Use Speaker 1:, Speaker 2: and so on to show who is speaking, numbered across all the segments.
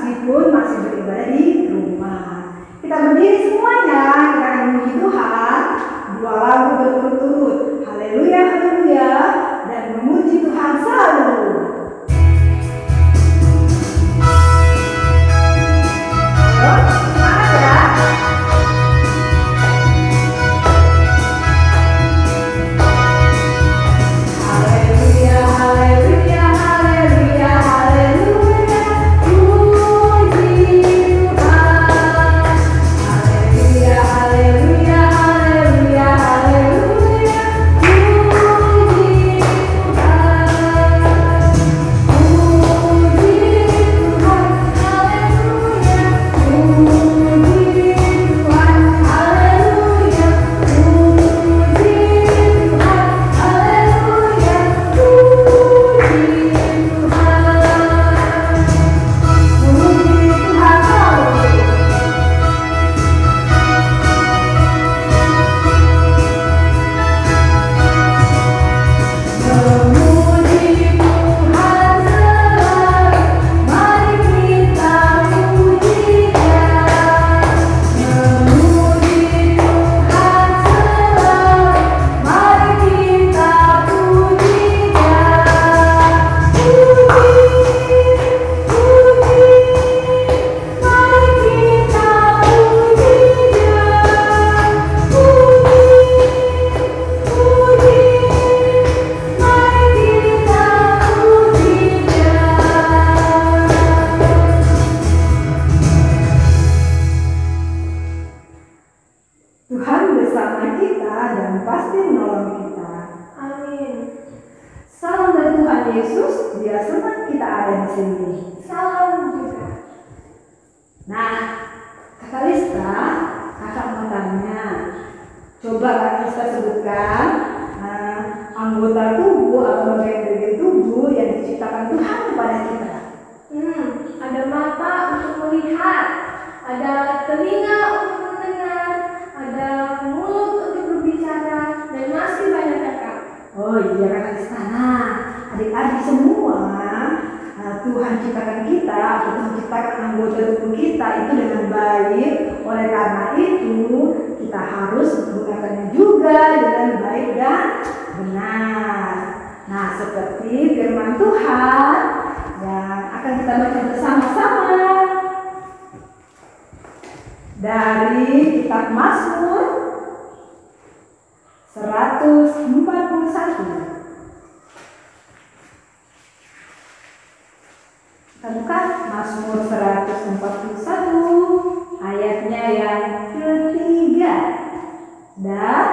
Speaker 1: meskipun masih beribadah di rumah. Kita berdiri semuanya, kita akan memuji Tuhan 2 lagu berturut-turut. Haleluya, haleluya, dan memuji Tuhan selalu. Tuhan bersama kita dan pasti menolong kita.
Speaker 2: Amin.
Speaker 1: Salam dari Tuhan Yesus, Dia senang kita ada di sini.
Speaker 2: Salam juga.
Speaker 1: Nah, Kakak Lista, kakak mau tanya. Coba Kakak Lista sebutkan anggota tubuh atau bagian tubuh yang diciptakan Tuhan kepada kita.
Speaker 2: Ada mata untuk melihat, ada telinga untuk mendengar, ada mulut untuk berbicara, dan masih banyak kakak.
Speaker 1: Oh iya Kakak Lista. Nah, adik-adik semua, Tuhan ciptakan kita atau Tuhan ciptakan anggota tubuh kita itu dengan baik. Oleh karena itu kita harus menggunakannya juga dengan baik dan benar. Nah, seperti firman Tuhan yang akan kita baca bersama-sama dari kitab Mazmur 141. Kita buka Mazmur 141 ayatnya yang ketiga. Dan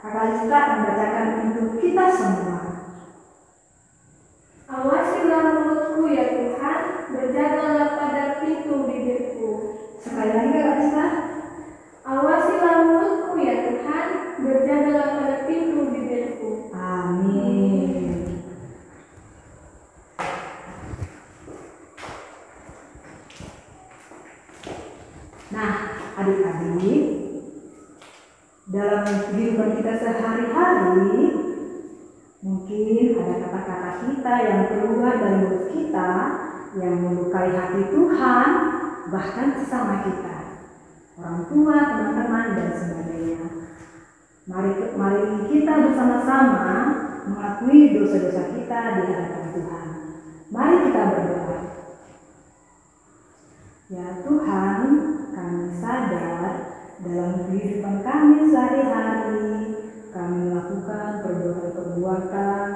Speaker 1: Kakak Lista membacakan untuk kita semua.
Speaker 2: Awasilah mulutku ya Tuhan, berjagalah pada pintu bibirku.
Speaker 1: Sekali lagi Kakak Lista.
Speaker 2: Awasilah mulutku ya Tuhan, berjagalah pada pintu bibirku.
Speaker 1: Amin. Nah, adik-adik, dalam kehidupan kita sehari-hari, mungkin ada kata-kata kita yang keluar dari mulut kita yang melukai hati Tuhan, bahkan sesama kita, orang tua, teman-teman, dan sebagainya. Mari kita bersama-sama mengakui dosa-dosa kita di hadapan Tuhan. Mari kita berdoa. Ya Tuhan, kami sadar dalam kehidupan kami sehari-hari, kami melakukan perbuatan-perbuatan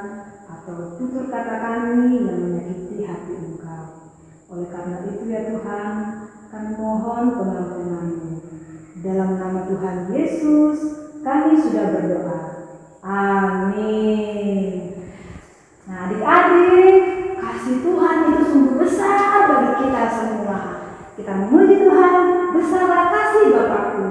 Speaker 1: atau tutur kata kami yang menyakiti hati Engkau. Oleh karena itu ya Tuhan, kami mohon pengampunan-Mu. Dalam nama Tuhan Yesus, kami sudah berdoa. Amin. Nah, adik-adik, kasih Tuhan itu sungguh besar bagi kita semua. Kita memuji Tuhan, besarlah kasih Bapakku.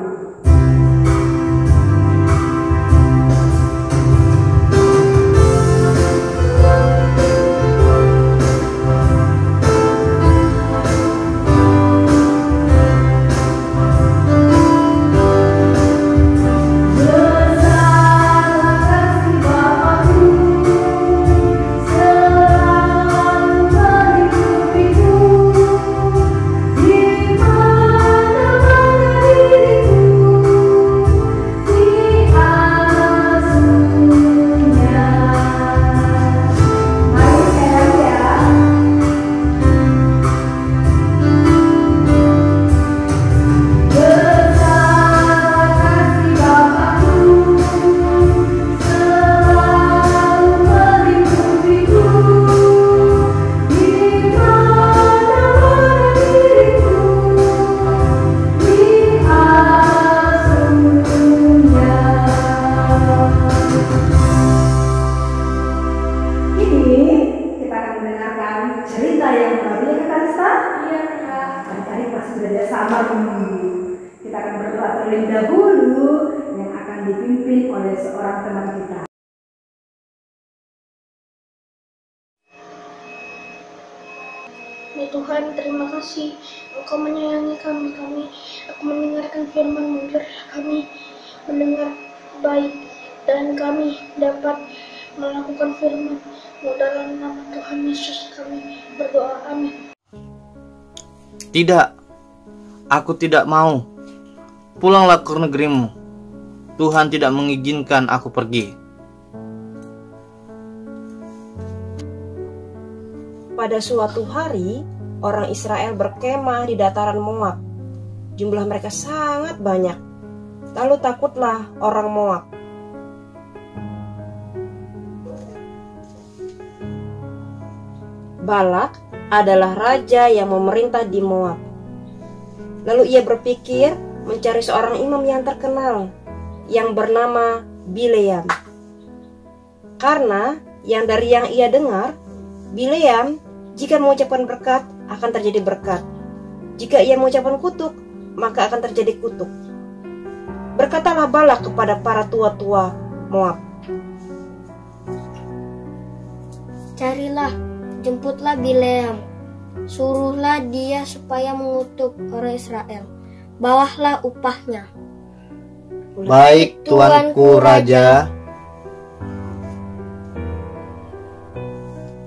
Speaker 1: saja samar menunggu. Kita akan berdoa terlebih dahulu yang akan dipimpin oleh seorang teman kita.
Speaker 3: Ya Tuhan, terima kasih Engkau menyayangi kami. Aku mendengarkan firman-Mu, biar kami mendengar baik dan kami dapat melakukan firman-Mu. Dalam nama Tuhan Yesus kami berdoa, amin.
Speaker 4: Tidak, aku tidak mau. Pulanglah ke negerimu. Tuhan tidak mengizinkan aku pergi.
Speaker 5: Pada suatu hari, orang Israel berkemah di dataran Moab. Jumlah mereka sangat banyak. Lalu takutlah orang Moab. Balak adalah raja yang memerintah di Moab. Lalu ia berpikir mencari seorang imam yang terkenal yang bernama Bileam. Karena dari yang ia dengar, Bileam jika mengucapkan berkat akan terjadi berkat. Jika ia mengucapkan kutuk, maka akan terjadi kutuk. Berkatalah Balak kepada para tua-tua Moab,
Speaker 3: Carilah, jemputlah Bileam, suruhlah dia supaya mengutuk orang Israel. Bawalah upahnya.
Speaker 4: Baik, Tuanku Raja.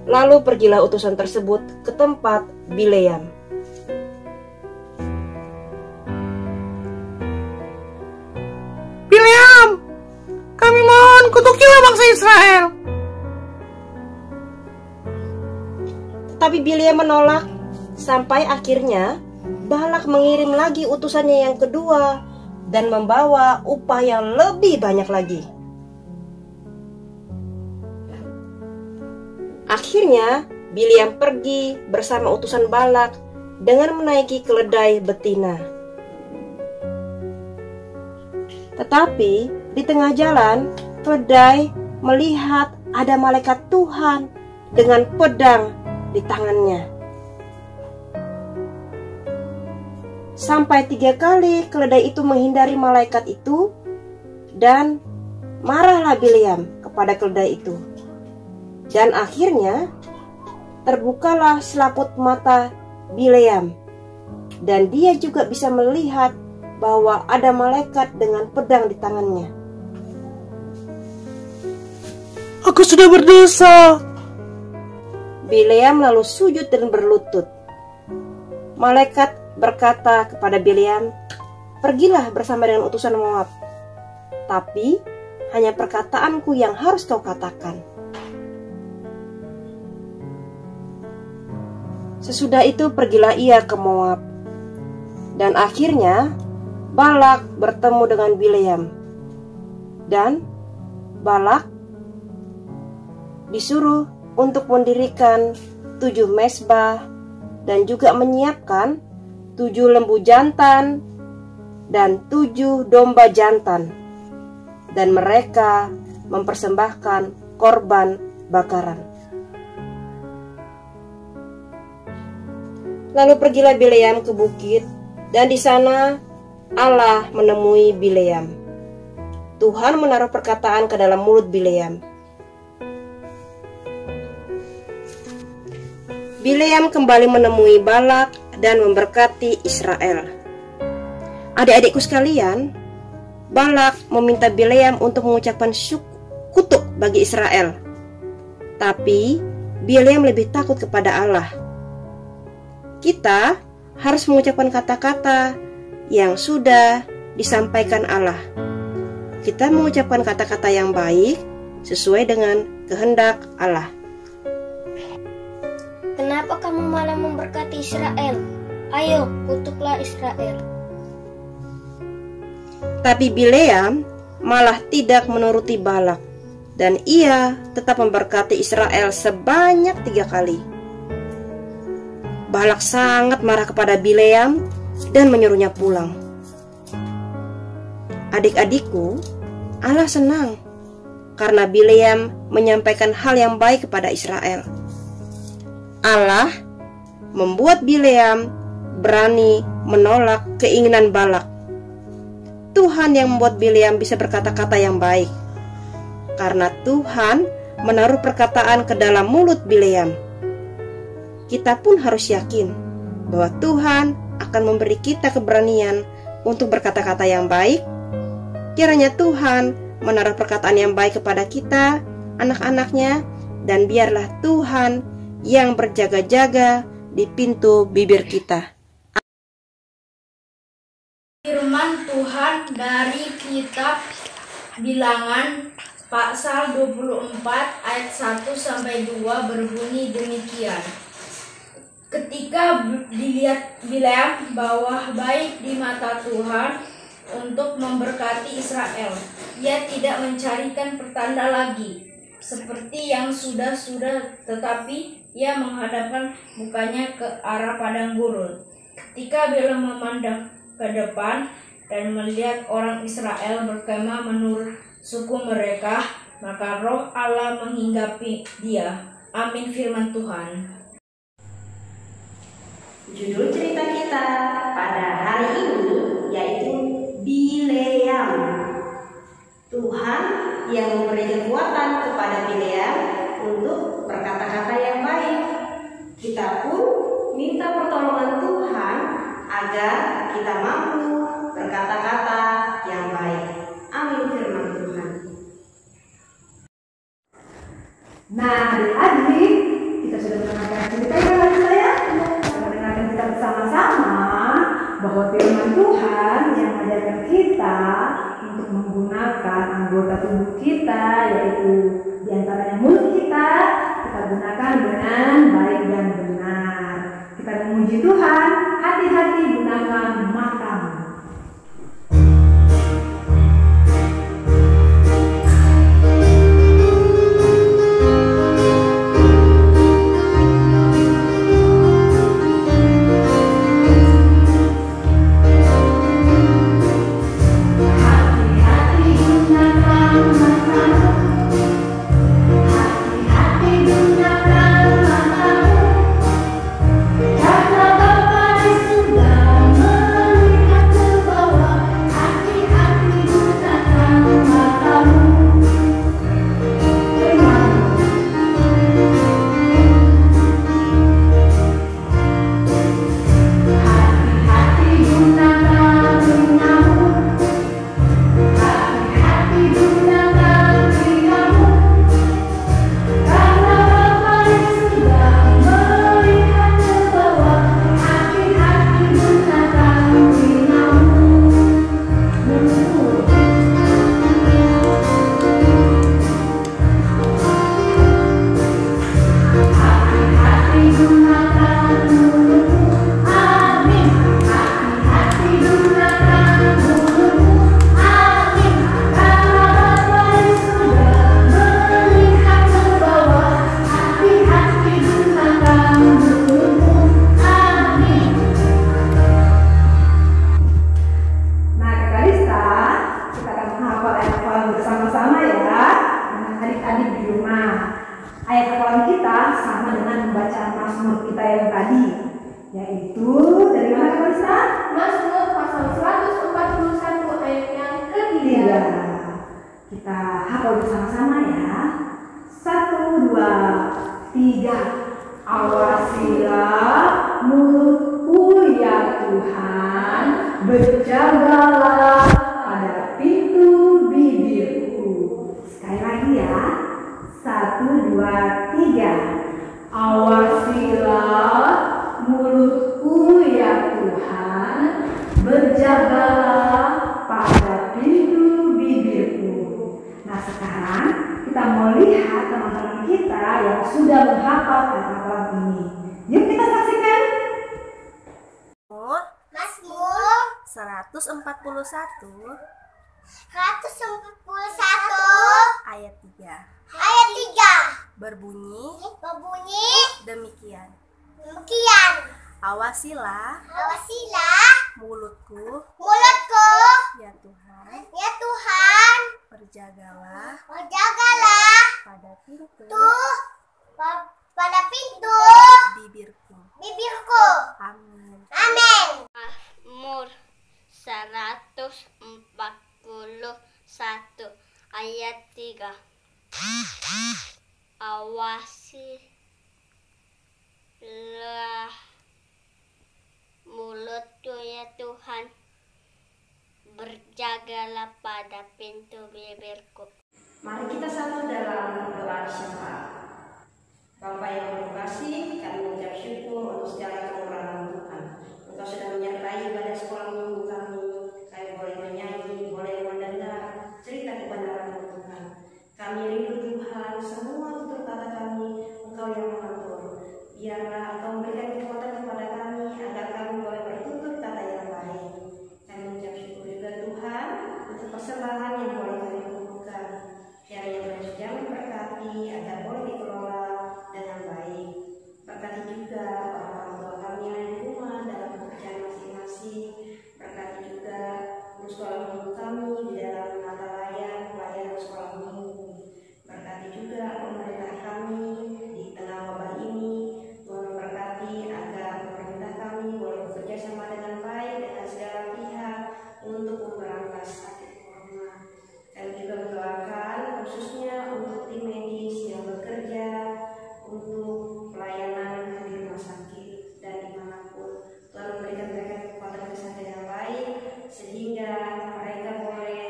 Speaker 5: Lalu pergilah utusan tersebut ke tempat Bileam.
Speaker 4: Bileam, kami mohon kutukilah bangsa Israel.
Speaker 5: Tetapi Bileam menolak. Sampai akhirnya Balak mengirim lagi utusannya yang kedua dan membawa upah yang lebih banyak lagi. Akhirnya Bileam pergi bersama utusan Balak dengan menaiki keledai betina. Tetapi di tengah jalan, keledai melihat ada malaikat Tuhan dengan pedang di tangannya. Sampai 3 kali keledai itu menghindari malaikat itu, dan marahlah Bileam kepada keledai itu. Dan akhirnya terbukalah selaput mata Bileam, dan dia juga bisa melihat bahwa ada malaikat dengan pedang di tangannya.
Speaker 4: Aku sudah berdosa.
Speaker 5: Bileam lalu sujud dan berlutut. Malaikat berkata kepada Bileam, "Pergilah bersama dengan utusan Moab, tapi hanya perkataanku yang harus kau katakan." Sesudah itu pergilah ia ke Moab, dan akhirnya Balak bertemu dengan Bileam, dan Balak disuruh untuk mendirikan 7 mezbah dan juga menyiapkan 7 lembu jantan dan 7 domba jantan, dan mereka mempersembahkan korban bakaran. Lalu pergilah Bileam ke bukit, dan di sana Allah menemui Bileam. Tuhan menaruh perkataan ke dalam mulut Bileam. Bileam kembali menemui Balak dan memberkati Israel. Adik-adikku sekalian, Balak meminta Bileam untuk mengucapkan kutuk bagi Israel. Tapi Bileam lebih takut kepada Allah. Kita harus mengucapkan kata-kata yang sudah disampaikan Allah. Kita mengucapkan kata-kata yang baik sesuai dengan kehendak Allah.
Speaker 3: Kenapa kamu malah memberkati Israel? Ayo, kutuklah Israel.
Speaker 5: Tapi Bileam malah tidak menuruti Balak, dan ia tetap memberkati Israel sebanyak 3 kali. Balak sangat marah kepada Bileam dan menyuruhnya pulang. Adik-adikku, Allah senang karena Bileam menyampaikan hal yang baik kepada Israel. Allah membuat Bileam berani menolak keinginan Balak. Tuhan yang membuat Bileam bisa berkata-kata yang baik, karena Tuhan menaruh perkataan ke dalam mulut Bileam. Kita pun harus yakin bahwa Tuhan akan memberi kita keberanian untuk berkata-kata yang baik. Kiranya Tuhan menaruh perkataan yang baik kepada kita, anak-anaknya, dan biarlah Tuhan yang berjaga-jaga di pintu bibir kita.
Speaker 6: Firman Tuhan dari kitab Bilangan pasal 24 ayat 1-2 berbunyi demikian. Ketika dilihat Bileam bahwa baik di mata Tuhan untuk memberkati Israel, ia tidak mencarikan pertanda lagi seperti yang sudah-sudah, tetapi ia menghadapkan mukanya ke arah padang gurun. Ketika Bileam memandang ke depan dan melihat orang Israel berkemah menurut suku mereka, maka roh Allah menghinggapi dia. Amin firman Tuhan.
Speaker 5: Judul cerita kita pada hari ini yaitu Bileam. Tuhan yang memberi kekuatan kepada Bileam untuk berkata-kata yang baik. Kita pun minta pertolongan Tuhan agar kita mampu berkata-kata yang baik. Amin firman Tuhan.
Speaker 1: Nah, adik-adik, kita sudah mendengarkan cerita yang tadi saya. Kita mendengarkan kita bersama-sama bahwa firman Tuhan yang mengajarkan kita untuk menggunakan anggota tubuh kita, yaitu diantaranya mulut kita gunakan dengan baik dan benar. Kita memuji Tuhan, hati-hati gunakan matamu. Yaitu dari mana Kalista?
Speaker 2: Mazmur pasal 141 ayat yang ke-3.
Speaker 1: Kita hafal bersama-sama ya. 1, 2, 3. Awasilah mulutku ya Tuhan, berjagalah pada pintu bibirku. Sekali lagi ya. 1, 2, 3. Awasilah mulutku ya Tuhan, berjagalah pada pintu bibirku. Nah sekarang kita mau lihat teman-teman kita yang sudah menghafal hafalan ini. Yuk kita saksikan.
Speaker 7: Mazmur 141 ayat 3 berbunyi demikian. Awasilah mulutku ya Tuhan, berjagalah pada pintu bibirku.
Speaker 3: Amin.
Speaker 8: ayat 3. Awasilah mulutku ya Tuhan, berjagalah pada pintu bibirku.
Speaker 5: Mari kita satu dalam doa syafaat. Bapa yang berkasih, kami mengucap syukur untuk segala kemurahan Tuhan. Engkau sudah menyertai pada sekolah minggu kami. Kami boleh menyanyi, boleh mendengar cerita kebenaran Tuhan. Kami rindu Tuhan, semua tutur kata kami Engkau yang mengatur. Biarlah Engkau memberikan kekuatan kepada kami agar kami boleh bertutur kata yang baik. Kami mengucap syukur juga Tuhan untuk persembahan yang boleh kami kumpulkan. Kiranya Tuhan sudah memberkati agar boleh dikelola dengan baik. Berkati juga orang tua kami yang di rumah dalam pekerjaan masing-masing. Berkati juga guru sekolah minggu kami di dalam mata layar pelajaran sekolah minggu. Berkati juga pemerintah kami di tengah wabah ini. Tuhan memberkati agar pemerintah kami boleh bekerja sama dengan baik dengan segala pihak untuk memberantas sakit corona. Kami juga mendoakan khususnya untuk tim medis yang bekerja untuk pelayanan di rumah sakit dan dimanapun. Tuhan memberikan mereka kekuatan kesehatan yang baik sehingga mereka boleh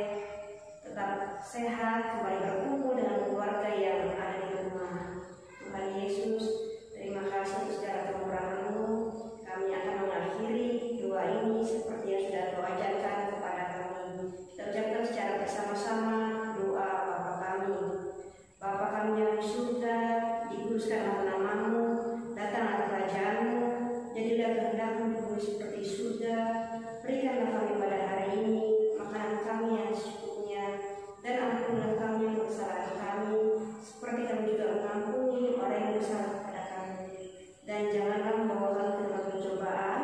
Speaker 5: tetap sehat, kembali berkumpul dengan keluarga yang ada di rumah. Tuhan Yesus, terima kasih untuk segala kemurahan-Mu. Kami akan mengakhiri doa ini seperti yang sudah Kau ajarkan kepada kami. Kita ucapkan secara bersama-sama doa Bapa kami. Bapa kami yang di surga, dikuduskanlah nama-Mu, datanglah kerajaan-Mu, jadilah kehendak-Mu di bumi seperti surga. Berikanlah kami pada hari ini makanan kami yang secukupnya, dan ampunilah kami yang kesalahan kami, seperti kami juga mengampuni orang yang bersalah kepada kami. Dan janganlah membawa kami ke dalam pencobaan,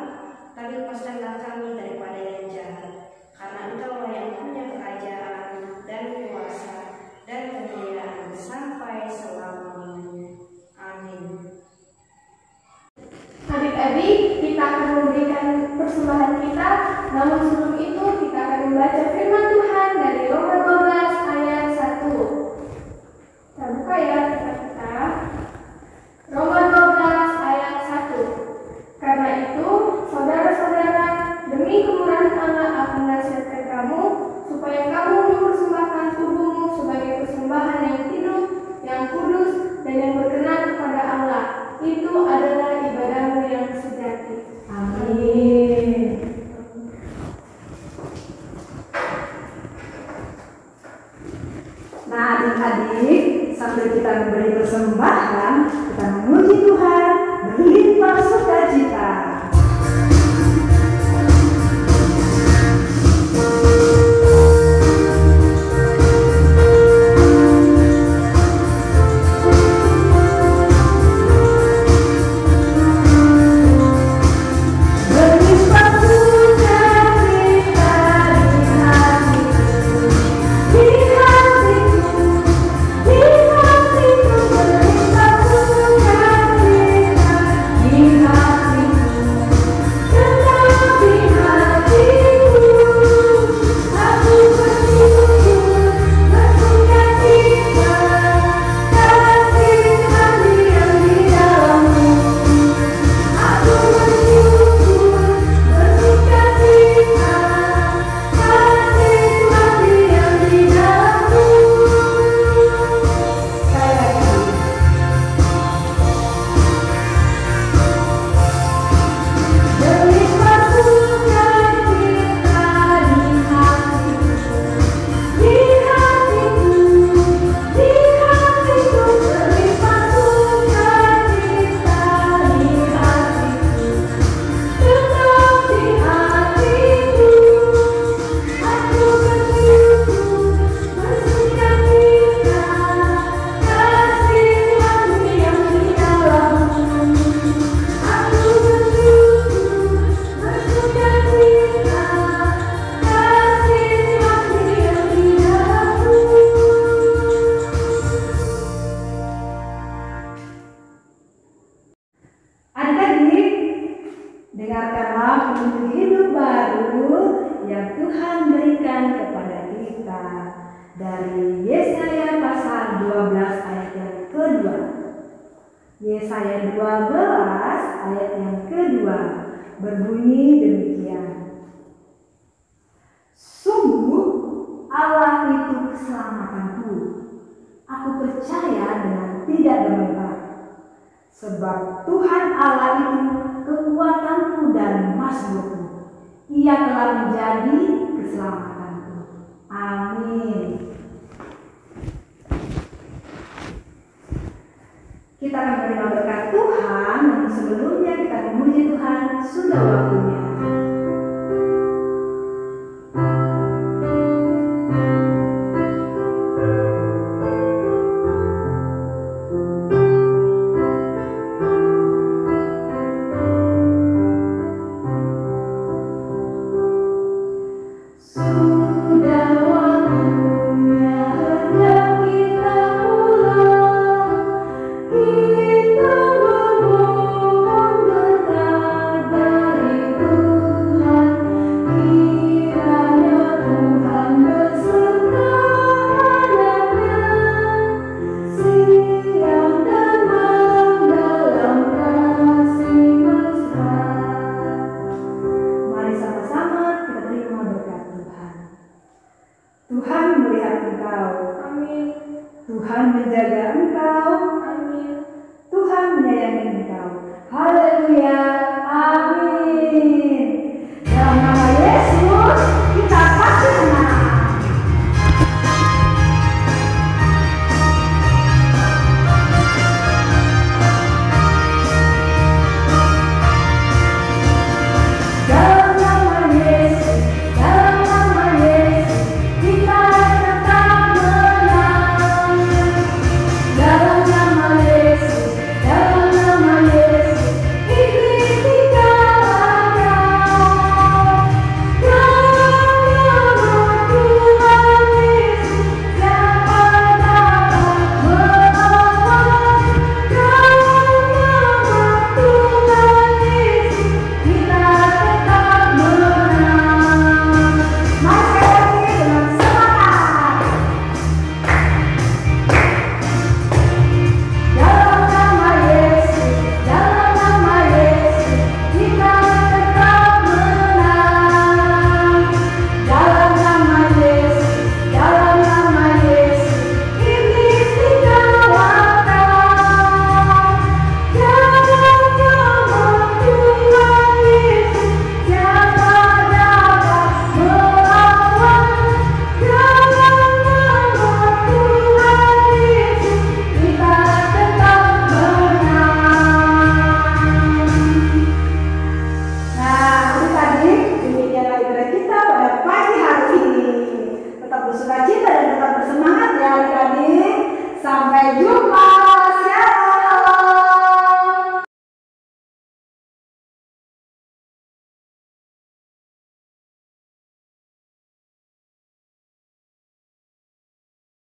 Speaker 5: tapi lepaskanlah kami daripada yang jahat. Karena Engkau yang punya kerajaan dan kuasa dan kemuliaan sampai selama-lamanya. Amin.
Speaker 2: Adik-adik, kita akan memberikan persembahan kita. Namun sebelum itu kita akan membaca firman Tuhan dari Roma 12 ayat 1. Kita buka ya kita. Roma 12 ayat 1. Karena itu, saudara-saudara, demi kemurahan Allah aku menasihatkan kamu supaya kamu mempersembahkan tubuhmu sebagai persembahan yang hidup, yang kudus, dan yang berkenan kepada Allah. Itu adalah ibadahmu yang sejati.
Speaker 1: Amin. Nah adik-adik, sambil kita memberi persembahan, kita memuji Tuhan, berlimpah sukacita.
Speaker 2: Di hatiku berlimpah sukacita.
Speaker 1: dari Yesaya pasal 12 ayat yang kedua. Yesaya 12 ayat yang kedua berbunyi demikian. Sungguh Allah itu keselamatanku. Aku percaya dengan tidak gemetar. Sebab Tuhan Allah itu kekuatanku dan mazmurku. Ia telah menjadi keselamatanku. Amin. Kita akan menerima berkat Tuhan, namun sebelumnya kita memuji Tuhan, sudah waktunya. Sampai jumpa.